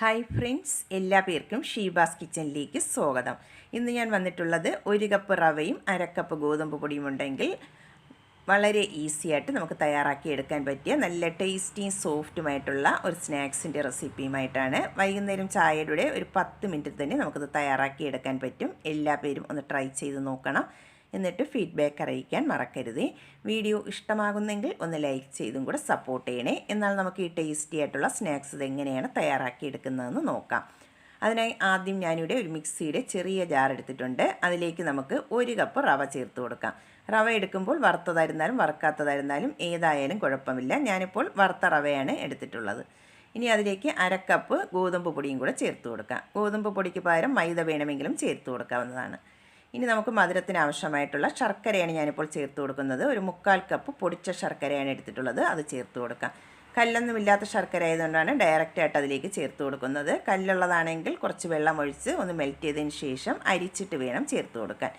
Hi friends, എല്ലാ പേർക്കും ഷീബാസ് കിച്ചണിലേക്ക് സ്വാഗതം. ഇന്ന് ഞാൻ വന്നിട്ടുള്ളത് 1 കപ്പ് റവയും 1/2 കപ്പ് ഗോതമ്പ് പൊടിയും ഉണ്ടെങ്കിൽ വളരെ ഈസി ആയിട്ട് നമുക്ക് തയ്യാറാക്കി എടുക്കാൻ പറ്റിയ നല്ല ടേസ്റ്റിയും സോഫ്റ്റുമായിട്ടുള്ള ഒരു സ്നാക്സിൻ്റെ റെസിപ്പിയുമായിട്ടാണ്. വൈകുന്നേരം ചായയുടെ ഒരു 10 മിനിറ്റിൽ തന്നെ നമുക്കത് തയ്യാറാക്കി എടുക്കാൻ പറ്റും. എല്ലാ പേരും ഒന്ന് ട്രൈ ചെയ്ത് നോക്കണം. എന്നിട്ട് ഫീഡ്ബാക്ക് അറിയിക്കാൻ മറക്കരുതേ. വീഡിയോ ഇഷ്ടമാകുന്നെങ്കിൽ ഒന്ന് ലൈക്ക് ചെയ്തും കൂടെ സപ്പോർട്ട് ചെയ്യണേ. എന്നാൽ നമുക്ക് ഈ ടേസ്റ്റി ആയിട്ടുള്ള സ്നാക്സ് ഇതെങ്ങനെയാണ് തയ്യാറാക്കിയെടുക്കുന്നതെന്ന് നോക്കാം. അതിനായി ആദ്യം ഞാനിവിടെ ഒരു മിക്സിയുടെ ചെറിയ ജാർ എടുത്തിട്ടുണ്ട്. അതിലേക്ക് നമുക്ക് 1 കപ്പ് റവ ചേർത്ത് കൊടുക്കാം. റവ എടുക്കുമ്പോൾ വറുത്തതായിരുന്നാലും വറുക്കാത്തതായിരുന്നാലും ഏതായാലും കുഴപ്പമില്ല. ഞാനിപ്പോൾ വറുത്ത റവയാണ് എടുത്തിട്ടുള്ളത്. ഇനി അതിലേക്ക് 1/2 കപ്പ് ഗോതമ്പ് പൊടിയും കൂടെ ചേർത്ത് കൊടുക്കാം. ഗോതമ്പ് പൊടിക്ക് പകരം മൈദ വേണമെങ്കിലും ചേർത്ത് കൊടുക്കാവുന്നതാണ്. ഇനി നമുക്ക് മധുരത്തിന് ആവശ്യമായിട്ടുള്ള ശർക്കരയാണ് ഞാനിപ്പോൾ ചേർത്ത് കൊടുക്കുന്നത്. ഒരു 3/4 കപ്പ് പൊടിച്ച ശർക്കരയാണ് എടുത്തിട്ടുള്ളത്. അത് ചേർത്ത് കൊടുക്കാം. കല്ലൊന്നുമില്ലാത്ത ശർക്കര ആയതുകൊണ്ടാണ് ഡയറക്റ്റായിട്ട് അതിലേക്ക് ചേർത്ത് കൊടുക്കുന്നത്. കല്ലുള്ളതാണെങ്കിൽ കുറച്ച് വെള്ളം ഒഴിച്ച് ഒന്ന് മെൽറ്റ് ചെയ്തതിന് ശേഷം അരിച്ചിട്ട് വേണം ചേർത്ത് കൊടുക്കാൻ.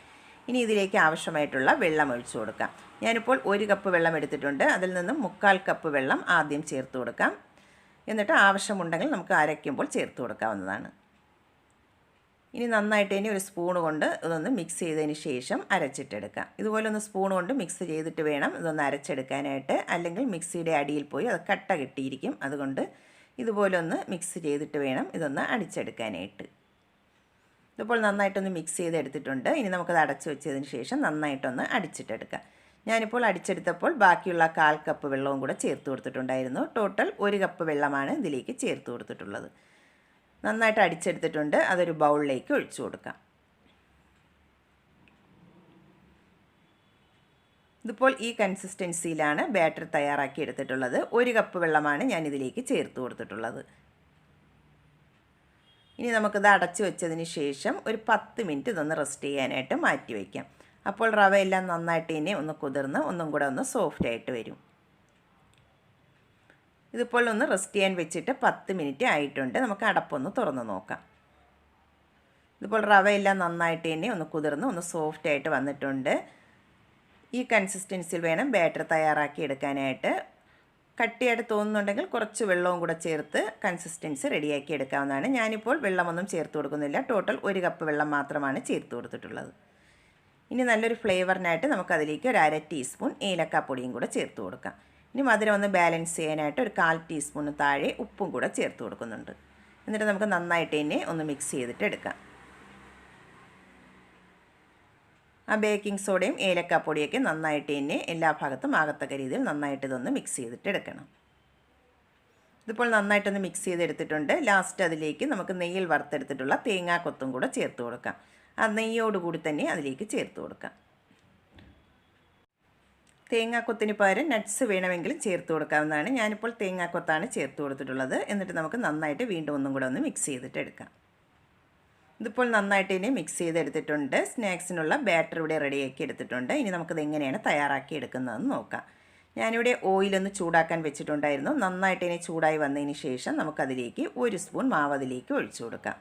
ഇനി ഇതിലേക്ക് ആവശ്യമായിട്ടുള്ള വെള്ളം ഒഴിച്ചു കൊടുക്കാം. ഞാനിപ്പോൾ 1 കപ്പ് വെള്ളം എടുത്തിട്ടുണ്ട്. അതിൽ നിന്നും 3/4 കപ്പ് വെള്ളം ആദ്യം ചേർത്ത് കൊടുക്കാം. എന്നിട്ട് ആവശ്യമുണ്ടെങ്കിൽ നമുക്ക് അരയ്ക്കുമ്പോൾ ചേർത്ത് കൊടുക്കാവുന്നതാണ്. ഇനി നന്നായിട്ട് ഒരു സ്പൂൺ കൊണ്ട് ഇതൊന്ന് മിക്സ് ചെയ്തതിന് ശേഷം അരച്ചിട്ടെടുക്കാം. ഇതുപോലെ ഒന്ന് സ്പൂൺ കൊണ്ട് മിക്സ് ചെയ്തിട്ട് വേണം ഇതൊന്ന് അരച്ചെടുക്കാനായിട്ട്. അല്ലെങ്കിൽ മിക്സിയുടെ അടിയിൽ പോയി അത് കട്ട കെട്ടിയിരിക്കും. അതുകൊണ്ട് ഇതുപോലെ ഒന്ന് മിക്സ് ചെയ്തിട്ട് വേണം ഇതൊന്ന് അടിച്ചെടുക്കാനായിട്ട്. ഇതിപ്പോൾ നന്നായിട്ടൊന്ന് മിക്സ് ചെയ്തെടുത്തിട്ടുണ്ട്. ഇനി നമുക്കത് അടച്ചു വെച്ചതിന് ശേഷം നന്നായിട്ടൊന്ന് അടിച്ചിട്ടെടുക്കാം. ഞാനിപ്പോൾ അടിച്ചെടുത്തപ്പോൾ ബാക്കിയുള്ള 1/4 കപ്പ് വെള്ളവും കൂടെ ചേർത്ത് കൊടുത്തിട്ടുണ്ടായിരുന്നു. ടോട്ടൽ 1 കപ്പ് വെള്ളമാണ് ഇതിലേക്ക് ചേർത്ത് കൊടുത്തിട്ടുള്ളത്. നന്നായിട്ട് അടിച്ചെടുത്തിട്ടുണ്ട്. അതൊരു ബൗളിലേക്ക് ഒഴിച്ചു കൊടുക്കാം. ഇതിപ്പോൾ ഈ കൺസിസ്റ്റൻസിയിലാണ് ബാറ്റർ തയ്യാറാക്കി എടുത്തിട്ടുള്ളത്. 1 കപ്പ് വെള്ളമാണ് ഞാൻ ഇതിലേക്ക് ചേർത്ത് കൊടുത്തിട്ടുള്ളത്. ഇനി നമുക്കിത് അടച്ചു വെച്ചതിന് ശേഷം ഒരു 10 മിനിറ്റ് ഇതൊന്ന് റെസ്റ്റ് ചെയ്യാനായിട്ട് മാറ്റി വയ്ക്കാം. അപ്പോൾ റവയെല്ലാം നന്നായിട്ട് ഒന്ന് കുതിർന്ന് ഒന്നും കൂടെ ഒന്ന് സോഫ്റ്റ് ആയിട്ട് വരും. ഇതിപ്പോൾ ഒന്ന് റെസ്റ്റ് ചെയ്യാൻ വെച്ചിട്ട് 10 മിനിറ്റ് ആയിട്ടുണ്ട്. നമുക്ക് അടപ്പൊന്ന് തുറന്ന് നോക്കാം. ഇതിപ്പോൾ റവയെല്ലാം നന്നായിട്ട് ഒന്ന് കുതിർന്ന് ഒന്ന് സോഫ്റ്റ് ആയിട്ട് വന്നിട്ടുണ്ട്. ഈ കൺസിസ്റ്റൻസിയിൽ വേണം ബാറ്റർ തയ്യാറാക്കി എടുക്കാനായിട്ട്. കട്ടിയായിട്ട് തോന്നുന്നുണ്ടെങ്കിൽ കുറച്ച് വെള്ളവും കൂടെ ചേർത്ത് കൺസിസ്റ്റൻസി റെഡിയാക്കി എടുക്കാവുന്നതാണ്. ഞാനിപ്പോൾ വെള്ളമൊന്നും ചേർത്ത് കൊടുക്കുന്നില്ല. ടോട്ടൽ 1 കപ്പ് വെള്ളം മാത്രമാണ് ചേർത്ത് കൊടുത്തിട്ടുള്ളത്. ഇനി നല്ലൊരു ഫ്ലേവറിനായിട്ട് നമുക്കതിലേക്ക് ഒരു 1/2 ടീസ്പൂൺ ഏലക്കാപ്പൊടിയും കൂടെ ചേർത്ത് കൊടുക്കാം. ഇനി മധുരം ഒന്ന് ബാലൻസ് ചെയ്യാനായിട്ട് ഒരു 1/4 ടീസ്പൂൺ താഴെ ഉപ്പും കൂടെ ചേർത്ത് കൊടുക്കുന്നുണ്ട്. എന്നിട്ട് നമുക്ക് നന്നായിട്ട് ഒന്ന് മിക്സ് ചെയ്തിട്ട് എടുക്കാം. ആ ബേക്കിംഗ് സോഡയും ഏലക്കാപ്പൊടിയൊക്കെ നന്നായിട്ട് എല്ലാ ഭാഗത്തും ആകത്തക്ക രീതിയിൽ നന്നായിട്ട് ഇതൊന്ന് മിക്സ് ചെയ്തിട്ട് എടുക്കണം. ഇതിപ്പോൾ നന്നായിട്ടൊന്ന് മിക്സ് ചെയ്തെടുത്തിട്ടുണ്ട്. ലാസ്റ്റ് അതിലേക്ക് നമുക്ക് നെയ്യിൽ വറുത്തെടുത്തിട്ടുള്ള തേങ്ങാക്കൊത്തും കൂടെ ചേർത്ത് കൊടുക്കാം. ആ നെയ്യോടുകൂടി തന്നെ അതിലേക്ക് ചേർത്ത് കൊടുക്കാം. തേങ്ങാക്കൊത്തിന് പകരം നട്ട്സ് വേണമെങ്കിലും ചേർത്ത് കൊടുക്കാവുന്നതാണ്. ഞാനിപ്പോൾ തേങ്ങാക്കൊത്താണ് ചേർത്ത് കൊടുത്തിട്ടുള്ളത്. എന്നിട്ട് നമുക്ക് നന്നായിട്ട് വീണ്ടും ഒന്നും കൂടെ ഒന്ന് മിക്സ് ചെയ്തിട്ട് എടുക്കാം. ഇതിപ്പോൾ നന്നായിട്ട് മിക്സ് ചെയ്തെടുത്തിട്ടുണ്ട്. സ്നാക്സിനുള്ള ബാറ്റർ ഇവിടെ റെഡിയാക്കി എടുത്തിട്ടുണ്ട്. ഇനി നമുക്കിത് എങ്ങനെയാണ് തയ്യാറാക്കി എടുക്കുന്നതെന്ന് നോക്കാം. ഞാനിവിടെ ഓയിലൊന്ന് ചൂടാക്കാൻ വെച്ചിട്ടുണ്ടായിരുന്നു. നന്നായിട്ട് ചൂടായി വന്നതിന് ശേഷം നമുക്കതിലേക്ക് 1 സ്പൂൺ മാവ് അതിലേക്ക് ഒഴിച്ചു കൊടുക്കാം.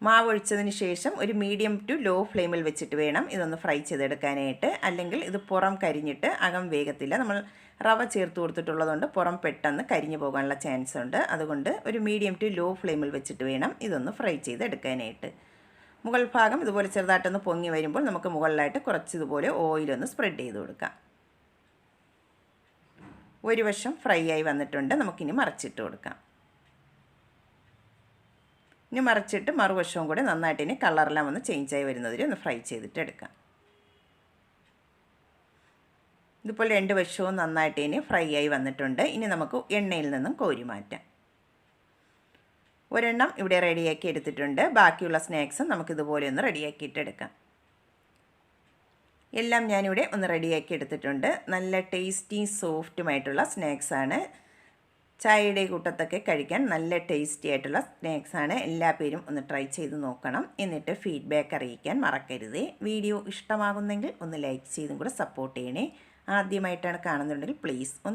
മാവ് ഒഴിച്ചതിന് ശേഷം ഒരു മീഡിയം ടു ലോ ഫ്ലെയിമിൽ വെച്ചിട്ട് വേണം ഇതൊന്ന് ഫ്രൈ ചെയ്തെടുക്കാനായിട്ട്. അല്ലെങ്കിൽ ഇത് പുറം കരിഞ്ഞിട്ട് അകം വേഗത്തില്ല. നമ്മൾ റവ ചേർത്ത് കൊടുത്തിട്ടുള്ളതുകൊണ്ട് പുറം പെട്ടെന്ന് കരിഞ്ഞു പോകാനുള്ള ചാൻസ് ഉണ്ട്. അതുകൊണ്ട് ഒരു മീഡിയം ടു ലോ ഫ്ലെയിമിൽ വെച്ചിട്ട് വേണം ഇതൊന്ന് ഫ്രൈ ചെയ്തെടുക്കാനായിട്ട്. മുകൾ ഭാഗം ഇതുപോലെ ചെറുതായിട്ടൊന്ന് പൊങ്ങി വരുമ്പോൾ നമുക്ക് മുകളിലായിട്ട് കുറച്ച് ഇതുപോലെ ഓയിലൊന്ന് സ്പ്രെഡ് ചെയ്ത് കൊടുക്കാം. ഒരു വശം ഫ്രൈ ആയി വന്നിട്ടുണ്ട്. നമുക്കിനി മറിച്ചിട്ട് കൊടുക്കാം. ഇനി മറിച്ചിട്ട് മറുവശവും കൂടെ നന്നായിട്ട് കളറെല്ലാം ഒന്ന് ചേഞ്ചായി വരുന്നതിൽ ഒന്ന് ഫ്രൈ ചെയ്തിട്ട് എടുക്കാം. ഇതിപ്പോൾ 2 വശവും നന്നായിട്ട് ഫ്രൈ ആയി വന്നിട്ടുണ്ട്. ഇനി നമുക്ക് എണ്ണയിൽ നിന്നും കോരി മാറ്റാം. ഒരെണ്ണം ഇവിടെ റെഡിയാക്കി എടുത്തിട്ടുണ്ട്. ബാക്കിയുള്ള സ്നാക്സും നമുക്കിതുപോലെ ഒന്ന് റെഡിയാക്കിയിട്ട് എടുക്കാം. എല്ലാം ഞാനിവിടെ ഒന്ന് റെഡിയാക്കി എടുത്തിട്ടുണ്ട്. നല്ല ടേസ്റ്റി സോഫ്റ്റുമായിട്ടുള്ള സ്നാക്സാണ്. ചായയുടെ കൂട്ടത്തൊക്കെ കഴിക്കാൻ നല്ല ടേസ്റ്റി ആയിട്ടുള്ള സ്നാക്സാണ്. എല്ലാ പേരും ഒന്ന് ട്രൈ ചെയ്ത് നോക്കണം. എന്നിട്ട് ഫീഡ്ബാക്ക് അറിയിക്കാൻ മറക്കരുതേ. വീഡിയോ ഇഷ്ടമാകുന്നെങ്കിൽ ഒന്ന് ലൈക്ക് ചെയ്തും കൂടെ സപ്പോർട്ട് ചെയ്യണേ. ആദ്യമായിട്ടാണ് കാണുന്നുണ്ടെങ്കിൽ പ്ലീസ് ഒന്ന്